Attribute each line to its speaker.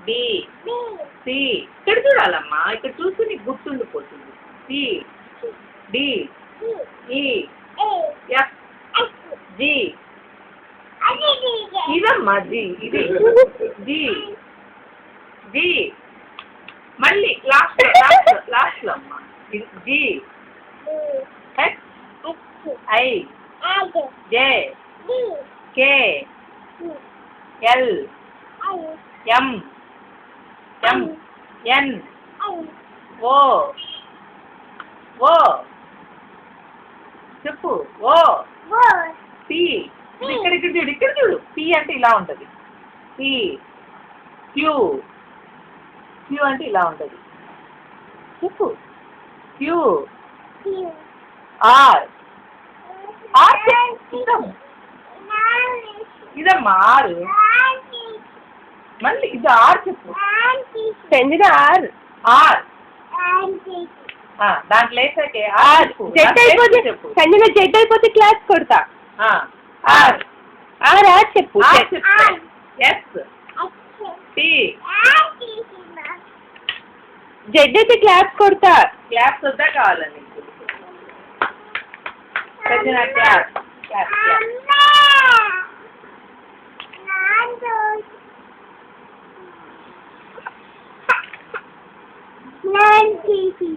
Speaker 1: B C ఇక్కడ చూడాలమ్మా, ఇక్కడ చూస్తే నీకు గుర్తుండిపోతుంది. C D E F G ఇదమ్మా జి, ఇది జి జి మళ్ళీ లాస్ట్ లో అమ్మా G H I J K L M M N O O చెప్పు ఓ పి ఇక్కడ చూడు, ఇక్కడ చూడు. పి అంటే ఇలా ఉంటుంది. పి క్యూ క్యూ అంటే ఇలా ఉంటుంది. చెప్పు క్యూ ఆర్ ఆర్ ఇదమ్మా ఆరు. మళ్ళీ ఇది ఆర్ చెప్పు.
Speaker 2: సంజన ఆర్
Speaker 1: ఆర్ దాంట్లో వేసాకే ఆర్
Speaker 2: జెడ్ అయిపోతే చెప్పు. సంజన జెడ్ అయిపోతే క్లాస్ కొడతా.
Speaker 1: ఆర్
Speaker 2: ఆర్ ఆర్ చెప్పు.
Speaker 1: ఎస్ టి
Speaker 2: జెడ్ అయితే క్లాస్ కొడతా.
Speaker 1: క్లాస్ వద్దా కావాలా నీకు? Sanjana class class
Speaker 3: Nanti sih